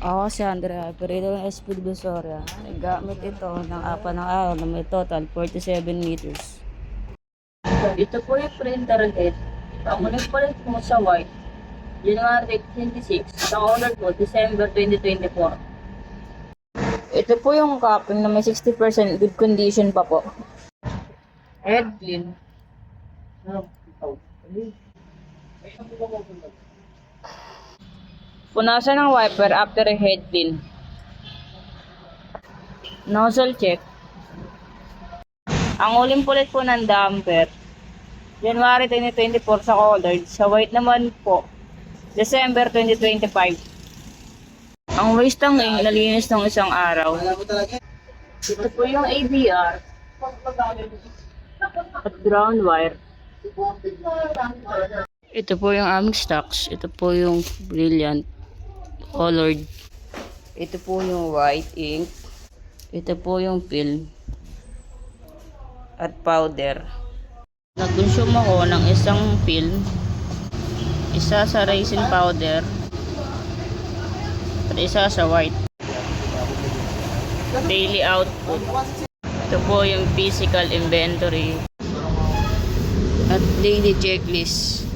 Ako si Andrea, operator ng SP Divisoria. Nagamit ito ng 4 na araw na may total 47 meters. Ito po yung printer head. Ang ulit palit mo sa white, January 26, ang order po, December 2024. Ito po yung capping na may 60% good condition pa po. Head clean. Punasan ng wiper after a head clean. Nozzle check. Ang uling pulit po ng damper, January 2024 sa colored. Sa white naman po, December 2025. Ang waste tanking nalinis ng isang araw. Ito po yung ABR at ground wire. Ito po yung aming stocks. Ito po yung brilliant colored. Ito po yung white ink. Ito po yung film at powder. Nag-consume ako ng isang film, isa sa resin powder, at isa sa white. Daily output. Ito po yung physical inventory at daily checklist.